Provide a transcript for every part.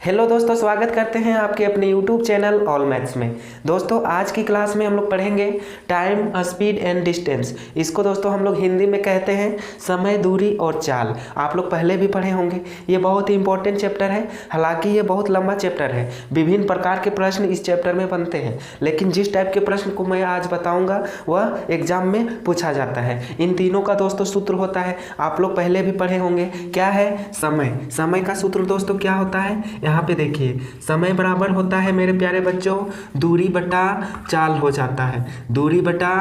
Hello दोस्तों, स्वागत करते हैं आपके अपने यूट्यूब चैनल ऑल मैथ्स में। दोस्तों आज की क्लास में हम लोग पढ़ेंगे टाइम, स्पीड एंड डिस्टेंस। इसको दोस्तों हम लोग हिंदी में कहते हैं समय, दूरी और चाल। आप लोग पहले भी पढ़े होंगे। ये बहुत ही इंपॉर्टेंट चैप्टर है। हालांकि ये बहुत लंबा चैप्टर है, विभिन्न प्रकार के प्रश्न इस चैप्टर में बनते हैं, लेकिन जिस टाइप के प्रश्न को मैं आज बताऊँगा वह एग्जाम में पूछा जाता है। इन तीनों का दोस्तों सूत्र होता है, आप लोग पहले भी पढ़े होंगे। क्या है? समय। समय का सूत्र दोस्तों क्या होता है? यहाँ पे देखिए, समय बराबर होता है मेरे प्यारे बच्चों दूरी बटा चाल हो जाता है। दूरी बटा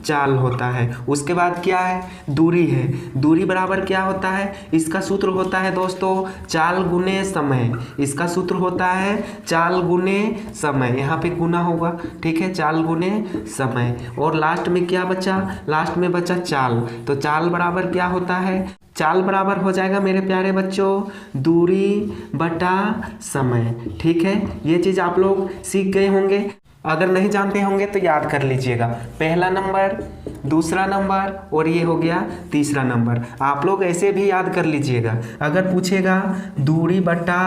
चाल होता है। उसके बाद क्या है? दूरी है। दूरी बराबर क्या होता है? इसका सूत्र होता है दोस्तों चाल गुने समय। इसका सूत्र होता है चाल गुने समय। यहाँ पे गुना होगा, ठीक है, चाल गुने समय। और लास्ट में क्या बचा? लास्ट में बचा चाल। तो चाल बराबर क्या होता है? चाल बराबर हो जाएगा मेरे प्यारे बच्चों दूरी बटा समय। ठीक है, ये चीज़ आप लोग सीख गए होंगे। अगर नहीं जानते होंगे तो याद कर लीजिएगा। पहला नंबर, दूसरा नंबर और ये हो गया तीसरा नंबर। आप लोग ऐसे भी याद कर लीजिएगा। अगर पूछेगा दूरी बटा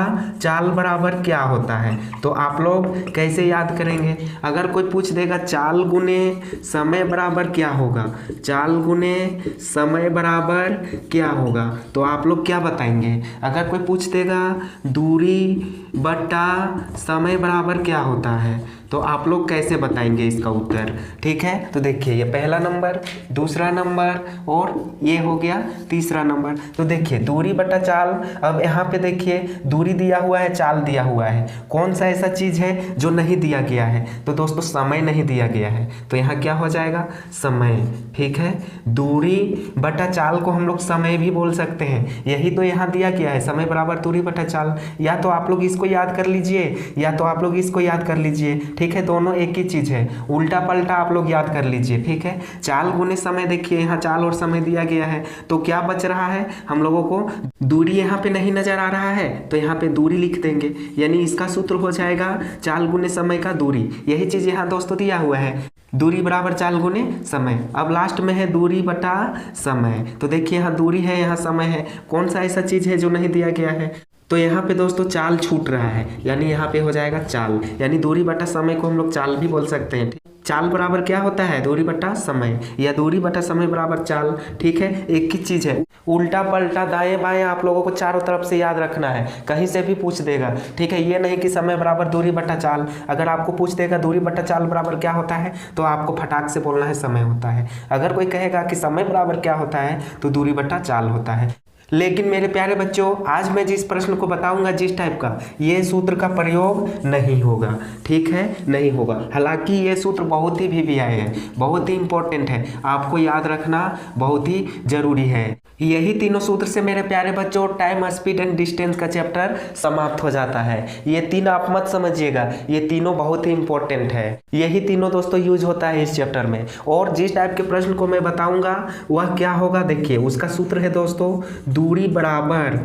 चाल बराबर क्या होता है तो आप लोग कैसे याद करेंगे? अगर कोई पूछ देगा चाल गुने समय बराबर क्या होगा, चाल गुने समय बराबर क्या होगा, तो आप लोग क्या बताएंगे? अगर कोई पूछ देगा दूरी बटा समय बराबर क्या होता है तो आप लोग कैसे बताएंगे इसका उत्तर? ठीक है, तो देखिए ये पहला नंबर, दूसरा नंबर और ये हो गया तीसरा नंबर। तो देखिए दूरी बटा चाल। अब यहाँ पे देखिए दूरी दिया हुआ है, चाल दिया हुआ है। कौन सा ऐसा चीज़ है जो नहीं दिया गया है? तो दोस्तों समय नहीं दिया गया है, तो यहाँ क्या हो जाएगा? समय। ठीक है, दूरी बटा चाल को हम लोग समय भी बोल सकते हैं। यही तो यहाँ दिया गया है, समय बराबर दूरी बटा चाल। या तो आप लोग इसको याद कर लीजिए या तो आप लोग इसको याद कर लीजिए। ठीक है, दोनों एक ही चीज़ है, उल्टा पलटा आप लोग याद कर लीजिए। ठीक है, चाल गुने समय। देखिए यहाँ चाल और समय दिया गया है, तो क्या बच रहा है हम लोगों को? दूरी यहाँ पे नहीं नजर आ रहा है तो यहाँ पे दूरी लिख देंगे, यानी इसका सूत्र हो जाएगा चाल गुने समय का दूरी। यही चीज़ यहाँ दोस्तों दिया हुआ है, दूरी बराबर चाल गुने समय। अब लास्ट में है दूरी बटा समय। तो देखिए यहाँ दूरी है, यहाँ समय है। कौन सा ऐसा चीज़ है जो नहीं दिया गया है? तो यहाँ पे दोस्तों चाल छूट रहा है, यानी यहाँ पे हो जाएगा चाल। यानी दूरी बटा समय को हम लोग चाल भी बोल सकते हैं। चाल बराबर क्या होता है? दूरी बटा समय, या दूरी बटा समय बराबर चाल। ठीक है, एक ही चीज़ है। उल्टा पलटा दाएं बाएं आप लोगों को चारों तरफ से याद रखना है, कहीं से भी पूछ देगा। ठीक है, ये नहीं कि समय बराबर दूरी बटा चाल। अगर आपको पूछ देगा दूरी बटा चाल बराबर क्या होता है तो आपको फटाक से बोलना है समय होता है। अगर कोई कहेगा कि समय बराबर क्या होता है तो दूरी बटा चाल होता है। लेकिन मेरे प्यारे बच्चों आज मैं जिस प्रश्न को बताऊंगा, जिस टाइप का, ये सूत्र का प्रयोग नहीं होगा। ठीक है, नहीं होगा। हालांकि ये सूत्र बहुत ही VVI है, बहुत ही इंपॉर्टेंट है, आपको याद रखना बहुत ही जरूरी है। यही तीनों सूत्र से मेरे प्यारे बच्चों टाइम, स्पीड एंड डिस्टेंस का चैप्टर समाप्त हो जाता है। ये तीन आप मत समझिएगा, ये तीनों बहुत ही इंपॉर्टेंट है। यही तीनों दोस्तों यूज होता है इस चैप्टर में। और जिस टाइप के प्रश्न को मैं बताऊंगा वह क्या होगा, देखिए उसका सूत्र है दोस्तों दूरी बराबर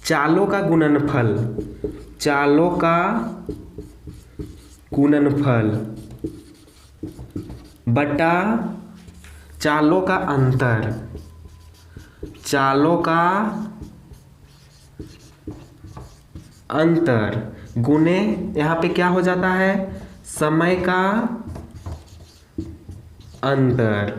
चालों का गुणनफल। चालों का गुणनफल बटा चालों का अंतर। चालों का अंतर गुने यहाँ पे क्या हो जाता है? समय का अंतर।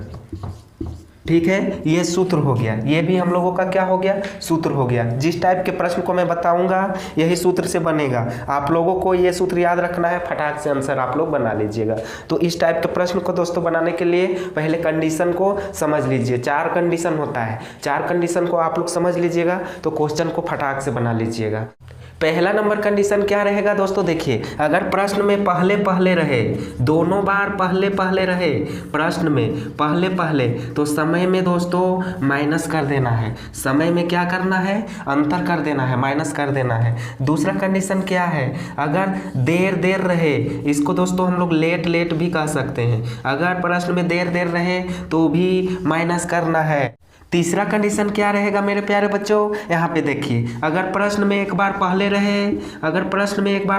ठीक है, ये सूत्र हो गया। ये भी हम लोगों का क्या हो गया? सूत्र हो गया। जिस टाइप के प्रश्न को मैं बताऊंगा यही सूत्र से बनेगा। आप लोगों को ये सूत्र याद रखना है, फटाक से आंसर आप लोग बना लीजिएगा। तो इस टाइप के प्रश्न को दोस्तों बनाने के लिए पहले कंडीशन को समझ लीजिए। 4 कंडीशन होता है, 4 कंडीशन को आप लोग समझ लीजिएगा तो क्वेश्चन को फटाक से बना लीजिएगा। पहला नंबर कंडीशन क्या रहेगा दोस्तों? देखिए अगर प्रश्न में पहले पहले रहे, दोनों बार पहले पहले रहे, प्रश्न में पहले पहले, तो समय में दोस्तों माइनस कर देना है। समय में क्या करना है? अंतर कर देना है, माइनस कर देना है। दूसरा कंडीशन क्या है? अगर देर देर रहे, इसको दोस्तों हम लोग लेट लेट भी कह सकते हैं। अगर प्रश्न में देर देर रहे तो भी माइनस करना है। तीसरा कंडीशन क्या रहेगा मेरे प्यारे बच्चों, यहाँ पे देखिए, अगर प्रश्न में एक बार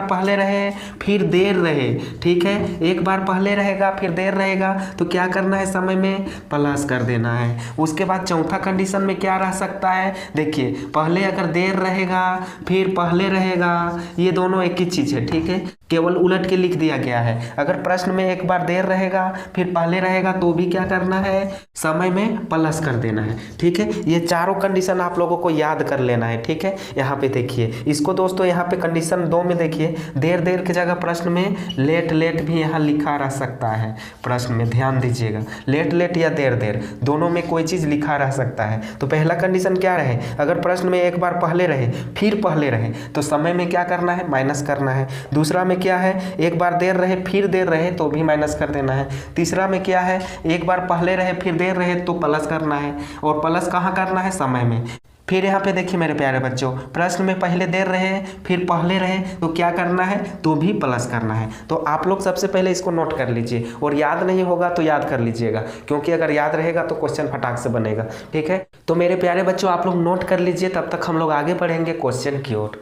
पहले रहे फिर देर रहे, ठीक है, एक बार पहले रहेगा फिर देर रहेगा तो क्या करना है, समय में प्लस कर देना है। उसके बाद चौथा कंडीशन में क्या रह सकता है, देखिए पहले अगर देर रहेगा फिर पहले रहेगा, ये दोनों एक ही चीज़ है, ठीक है, केवल उलट के लिख दिया गया है। अगर प्रश्न में एक बार देर रहेगा फिर पहले रहेगा तो भी क्या करना है, समय में प्लस कर देना है, ठीक है। ये चारों कंडीशन आप लोगों को याद कर लेना है, ठीक है। यहाँ पे देखिए इसको दोस्तों, यहाँ पे कंडीशन 2 में देखिए, देर की जगह प्रश्न में लेट भी यहाँ लिखा रह सकता है। प्रश्न में ध्यान दीजिएगा, लेट या देर दोनों में कोई चीज़ लिखा रह सकता है। तो पहला कंडीशन क्या रहे, अगर प्रश्न में एक बार पहले रहे फिर पहले रहे तो समय में क्या करना है, माइनस करना है। दूसरा में क्या है, एक बार देर रहे फिर देर रहे तो भी माइनस कर देना है। तीसरा में क्या है, एक बार पहले रहे फिर देर रहे तो प्लस करना है, और प्लस कहाँ करना है, समय में। फिर यहाँ पे देखिए मेरे प्यारे बच्चों, प्रश्न में पहले देर रहे फिर पहले रहे तो क्या करना है, तो भी प्लस करना है। तो आप लोग सबसे पहले इसको नोट कर लीजिए, और याद नहीं होगा तो याद कर लीजिएगा, क्योंकि अगर याद रहेगा तो क्वेश्चन फटाक से बनेगा, ठीक है। तो मेरे प्यारे बच्चों आप लोग नोट कर लीजिए, तब तक हम लोग आगे बढ़ेंगे क्वेश्चन की ओर।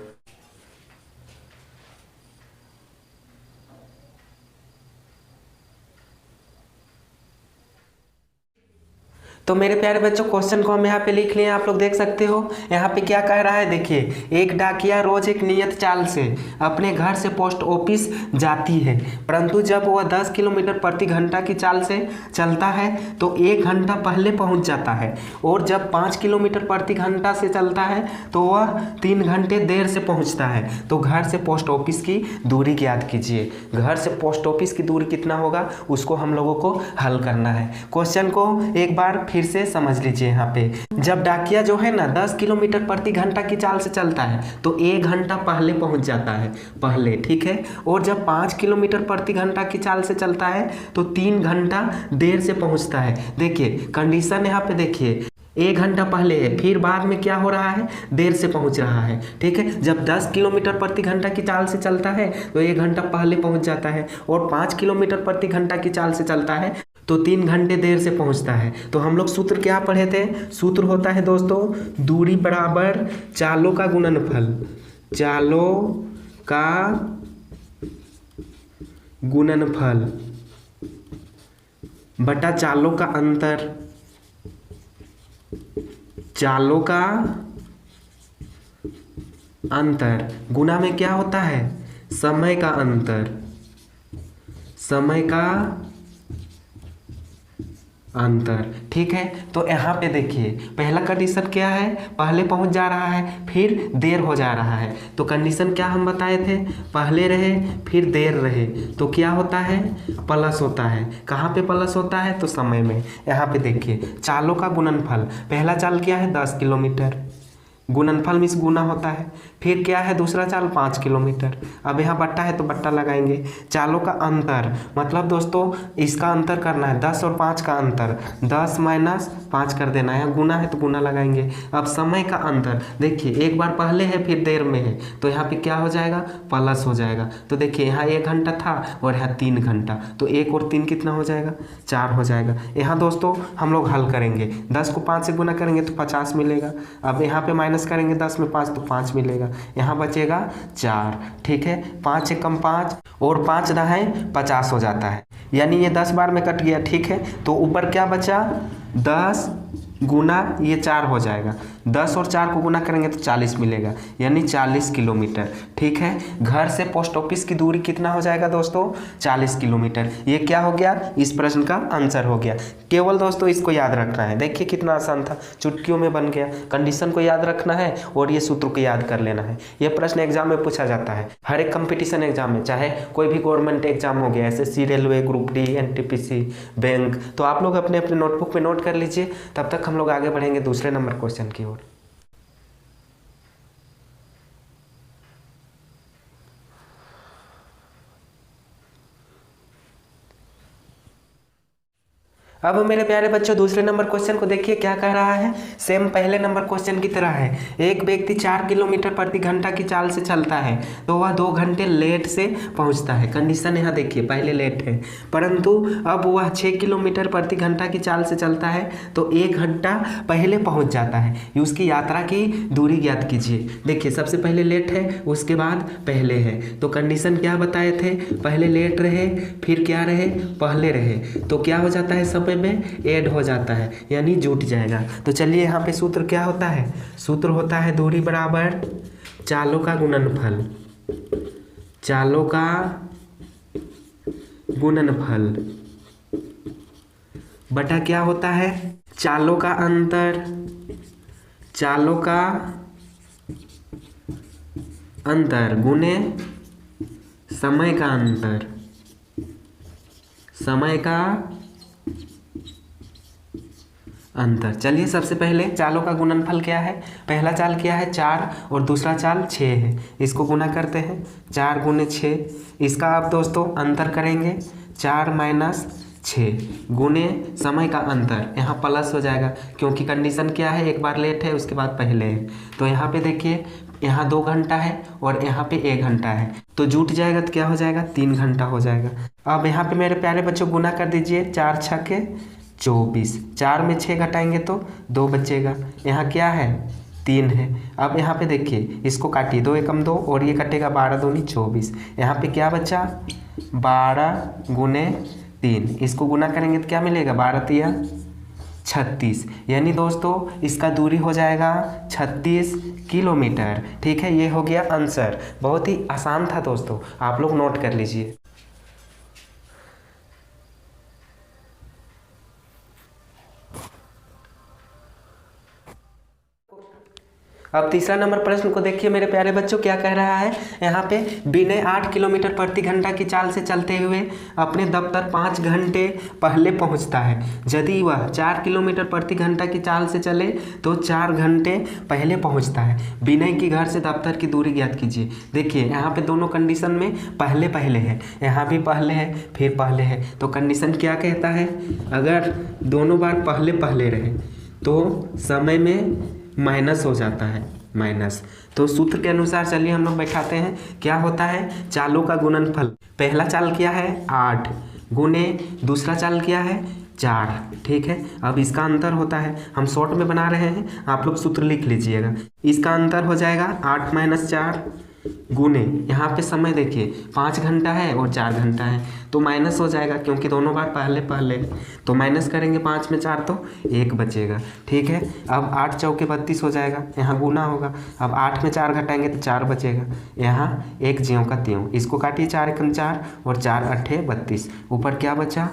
तो मेरे प्यारे बच्चों क्वेश्चन को हम यहाँ पे लिख लिए, आप लोग देख सकते हो। यहाँ पे क्या कह रहा है, देखिए, एक डाकिया रोज एक नियत चाल से अपने घर से पोस्ट ऑफिस जाती है, परंतु जब वह 10 किलोमीटर प्रति घंटा की चाल से चलता है तो 1 घंटा पहले पहुँच जाता है, और जब 5 किलोमीटर प्रति घंटा से चलता है तो वह 3 घंटे देर से पहुँचता है। तो घर से पोस्ट ऑफिस की दूरी ज्ञात कीजिए। घर से पोस्ट ऑफिस की दूरी कितना होगा उसको हम लोगों को हल करना है। क्वेश्चन को एक बार फिर से समझ लीजिए। यहाँ पे जब डाकिया जो है ना 10 किलोमीटर प्रति घंटा की चाल से चलता है तो 1 घंटा पहले पहुंच जाता है, पहले, ठीक है। और जब 5 किलोमीटर प्रति घंटा की चाल से चलता है तो 3 घंटा देर से पहुंचता है। देखिए कंडीशन यहाँ पे देखिए, 1 घंटा पहले है फिर बाद में क्या हो रहा है, देर से पहुंच रहा है, ठीक है। जब 10 किलोमीटर प्रति घंटा की चाल से चलता है तो 1 घंटा पहले पहुंच जाता है, और 5 किलोमीटर प्रति घंटा की चाल से चलता है तो 3 घंटे देर से पहुंचता है। तो हम लोग सूत्र क्या पढ़े थे, सूत्र होता है दोस्तों, दूरी बराबर चालों का गुणनफल, चालों का गुणनफल बटा चालों का अंतर, चालों का अंतर, गुना में क्या होता है, समय का अंतर, समय का अंतर, ठीक है। तो यहाँ पे देखिए पहला कंडीशन क्या है, पहले पहुँच जा रहा है फिर देर हो जा रहा है। तो कंडीशन क्या हम बताए थे, पहले रहे फिर देर रहे तो क्या होता है, प्लस होता है। कहाँ पे प्लस होता है, तो समय में। यहाँ पे देखिए चालों का गुणनफल, पहला चाल क्या है 10 किलोमीटर, गुणनफल मीन्स गुना होता है। फिर क्या है दूसरा चाल 5 किलोमीटर, अब यहाँ बट्टा है तो बट्टा लगाएंगे। चालों का अंतर मतलब दोस्तों इसका अंतर करना है, 10 और 5 का अंतर, 10 माइनस 5 कर देना है, गुना है तो गुना लगाएंगे। अब समय का अंतर देखिए, एक बार पहले है फिर देर में है तो यहाँ पे क्या हो जाएगा, प्लस हो जाएगा। तो देखिए यहाँ 1 घंटा था और यहाँ 3 घंटा, तो 1 और 3 कितना हो जाएगा, 4 हो जाएगा। यहाँ दोस्तों हम लोग हल करेंगे, 10 को 5 से गुना करेंगे तो 50 मिलेगा। अब यहाँ पे माइनस करेंगे 10 में 5 तो 5 मिलेगा, यहाँ बचेगा 4, ठीक है। 5 से कम 5 और 5 दहाई 50 हो जाता है, यानी ये 10 बार में कट गया, ठीक है। तो ऊपर क्या बचा, 10 गुना ये 4 हो जाएगा, 10 और 4 को गुना करेंगे तो 40 मिलेगा, यानी 40 किलोमीटर, ठीक है। घर से पोस्ट ऑफिस की दूरी कितना हो जाएगा दोस्तों, 40 किलोमीटर। ये क्या हो गया, इस प्रश्न का आंसर हो गया। केवल दोस्तों इसको याद रखना है, देखिए कितना आसान था, चुटकियों में बन गया। कंडीशन को याद रखना है और ये सूत्र को याद कर लेना है। ये प्रश्न एग्जाम में पूछा जाता है, हर एक कंपटीशन एग्जाम में, चाहे कोई भी गवर्नमेंट एग्जाम हो गया, SSC, railway, group D, NTPC, bank. तो आप लोग अपने अपने नोटबुक में नोट कर लीजिए, तब तक हम लोग आगे बढ़ेंगे दूसरे नंबर क्वेश्चन की ओर। अब मेरे प्यारे बच्चों दूसरे नंबर क्वेश्चन को देखिए क्या कह रहा है। सेम पहले नंबर क्वेश्चन की तरह है। एक व्यक्ति 4 किलोमीटर प्रति घंटा की चाल से चलता है तो वह 2 घंटे लेट से पहुंचता है। कंडीशन यहाँ देखिए, पहले लेट है, परंतु अब वह 6 किलोमीटर प्रति घंटा की चाल से चलता है तो 1 घंटा पहले पहुँच जाता है। उसकी यात्रा की दूरी ज्ञात कीजिए। देखिए सबसे पहले लेट है, उसके बाद पहले है, तो कंडीशन क्या बताए थे, पहले लेट रहे, फिर क्या रहे, पहले रहे, तो क्या हो जाता है, समय में ऐड हो जाता है, यानी जुट जाएगा। तो चलिए यहाँ पे सूत्र क्या होता है, सूत्र होता है दूरी बराबर चालों का गुणनफल, चालों का गुणनफल बटा क्या होता है, चालों का अंतर, चालों का अंतर गुने समय का अंतर, समय का अंतर। चलिए सबसे पहले चालों का गुणनफल क्या है, पहला चाल क्या है 4 और दूसरा चाल 6 है, इसको गुना करते हैं 4 गुने 6। इसका आप दोस्तों अंतर करेंगे 4 माइनस 6 गुने समय का अंतर, यहाँ प्लस हो जाएगा क्योंकि कंडीशन क्या है, एक बार लेट है उसके बाद पहले है। तो यहाँ पे देखिए यहाँ 2 घंटा है और यहाँ पे 1 घंटा है, तो जुट जाएगा तो क्या हो जाएगा 3 घंटा हो जाएगा। अब यहाँ पे मेरे प्यारे बच्चों गुना कर दीजिए, 4 छक्के 24, 4 में 6 घटाएंगे तो 2 बचेगा, यहाँ क्या है 3 है। अब यहाँ पे देखिए इसको काटिए, 2 एकम 2 और ये कटेगा 12 दूनी 24, यहाँ पे क्या बचा 12 गुने 3, इसको गुना करेंगे तो क्या मिलेगा 12 तिया 36, यानी दोस्तों इसका दूरी हो जाएगा 36 किलोमीटर। ठीक है, ये हो गया आंसर। बहुत ही आसान था दोस्तों, आप लोग नोट कर लीजिए। अब तीसरा नंबर प्रश्न को देखिए मेरे प्यारे बच्चों क्या कह रहा है। यहाँ पे विनय 8 किलोमीटर प्रति घंटा की चाल से चलते हुए अपने दफ्तर 5 घंटे पहले पहुँचता है। यदि वह 4 किलोमीटर प्रति घंटा की चाल से चले तो 4 घंटे पहले पहुँचता है। विनय की घर से दफ्तर की दूरी ज्ञात कीजिए। देखिए यहाँ पे दोनों कंडीशन में पहले पहले है, यहाँ भी पहले है फिर पहले है, तो कंडीशन क्या कहता है, अगर दोनों बार पहले पहले रहे तो समय में माइनस हो जाता है, माइनस। तो सूत्र के अनुसार चलिए हम लोग बैठाते हैं, क्या होता है चालों का गुणनफल, पहला चाल क्या है 8 गुने दूसरा चाल क्या है 4। ठीक है, अब इसका अंतर होता है, हम शॉर्ट में बना रहे हैं, आप लोग सूत्र लिख लीजिएगा। इसका अंतर हो जाएगा 8 माइनस 4 गुने, यहाँ पे समय देखिए 5 घंटा है और 4 घंटा है, तो माइनस हो जाएगा क्योंकि दोनों बार पहले पहले, तो माइनस करेंगे 5 में 4 तो 1 बचेगा। ठीक है, अब 8 चौके 32 हो जाएगा, यहाँ गुना होगा, अब 8 में 4 घटाएंगे तो 4 बचेगा, यहाँ 1 ज्यों का त्यों, इसको काटिए 4 एकम 4 और 4 अट्ठे 32, ऊपर क्या बचा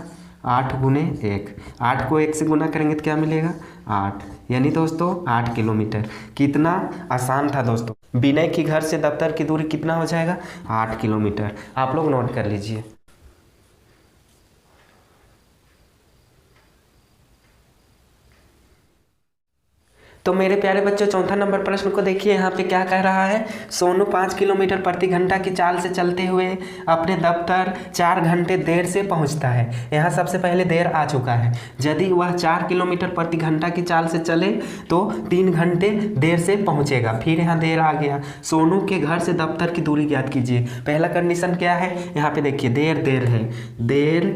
8 गुने 1, 8 को 1 से गुना करेंगे तो क्या मिलेगा 8, यानी दोस्तों 8 किलोमीटर। कितना आसान था दोस्तों। विनय की घर से दफ्तर की दूरी कितना हो जाएगा 8 किलोमीटर, आप लोग नोट कर लीजिए। तो मेरे प्यारे बच्चों चौथा नंबर प्रश्न को देखिए, यहाँ पे क्या कह रहा है, सोनू 5 किलोमीटर प्रति घंटा की चाल से चलते हुए अपने दफ्तर 4 घंटे देर से पहुँचता है। यहाँ सबसे पहले देर आ चुका है, यदि वह 4 किलोमीटर प्रति घंटा की चाल से चले तो 3 घंटे देर से पहुँचेगा। फिर यहाँ देर आ गया, सोनू के घर से दफ्तर की दूरी ज्ञात कीजिए। पहला कंडीशन क्या है, यहाँ पे देखिए देर देर है, देर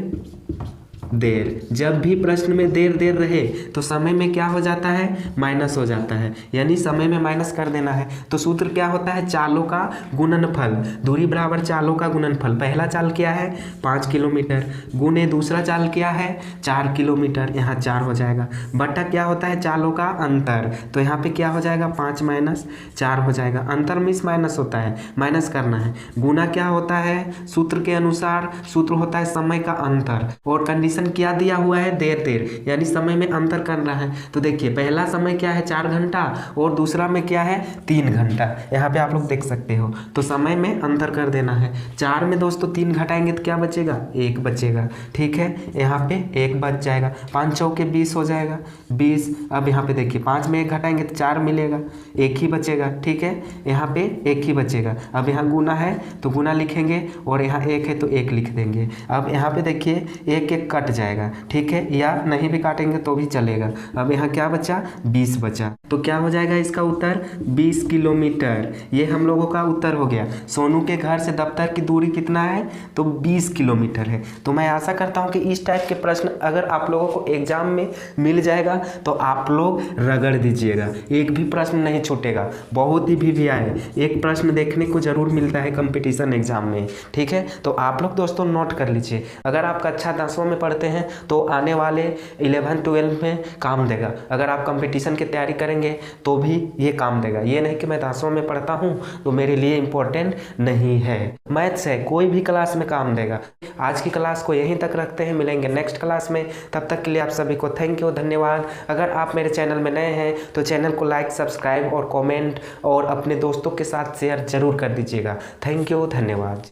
देर, जब भी प्रश्न में देर देर रहे तो समय में क्या हो जाता है माइनस हो जाता है, यानी समय में माइनस कर देना है। तो सूत्र क्या होता है चालों का गुणनफल, दूरी बराबर चालों का गुणनफल। पहला चाल क्या है 5 किलोमीटर गुने दूसरा चाल क्या है 4 किलोमीटर, यहाँ 4 हो जाएगा, बटा क्या होता है चालों का अंतर, तो यहाँ पे क्या हो जाएगा 5 माइनस 4 हो जाएगा। अंतर मिस माइनस होता है, माइनस करना है। गुना क्या होता है सूत्र के अनुसार, सूत्र होता है समय का अंतर, और कंडीशन क्या दिया हुआ है देर देर, यानी समय में अंतर करना है। तो देखिए पहला समय क्या है 4 घंटा और दूसरा में क्या है 3 घंटा, यहाँ पे आप लोग देख सकते हो, तो समय में अंतर कर देना है। 4 में दोस्तों 3 घटाएंगे तो क्या बचेगा 1 बचेगा। ठीक है, यहाँ पे 1 बच जाएगा, 5 चौके 20 हो जाएगा 20। अब यहाँ पे देखिए 5 में 1 घटाएंगे तो 4 मिलेगा, 1 ही बचेगा। ठीक है, यहाँ पे 1 ही बचेगा। अब यहाँ गुना है तो गुना लिखेंगे और यहाँ 1 है तो 1 लिख देंगे। अब यहाँ पे देखिए 1 1 कट जाएगा, ठीक है, या नहीं भी काटेंगे तो भी चलेगा। अब यहाँ क्या बचा, 20 बचा, तो क्या हो जाएगा इसका उत्तर 20 किलोमीटर। ये हम लोगों का उत्तर हो गया। सोनू के घर से दफ्तर की दूरी कितना है, तो 20 किलोमीटर है। तो मैं आशा करता हूँ कि इस टाइप के प्रश्न अगर आप लोगों को एग्जाम में मिल जाएगा तो आप लोग रगड़ दीजिएगा, एक भी प्रश्न नहीं छूटेगा। बहुत ही भी आए, एक प्रश्न देखने को जरूर मिलता है कंपटीशन एग्जाम में, ठीक है। तो आप लोग दोस्तों नोट कर लीजिए, अगर आप कक्षा 10वीं में पढ़ते हैं तो आने वाले 11-12 में काम देगा। अगर आप कंपटीशन की तैयारी करेंगे तो भी ये काम देगा। ये नहीं कि मैं 10वीं में पढ़ता हूँ तो मेरे लिए इम्पोर्टेंट नहीं है। मैथ्स है, कोई भी क्लास में काम देगा। आज की क्लास को यहीं तक रखते हैं, मिलेंगे नेक्स्ट क्लास में। तब तक के लिए आप सभी को थैंक यू, धन्यवाद। अगर आप मेरे चैनल में नए हैं तो चैनल को लाइक, सब्सक्राइब और कमेंट और अपने दोस्तों के साथ शेयर जरूर कर दीजिएगा। थैंक यू, धन्यवाद।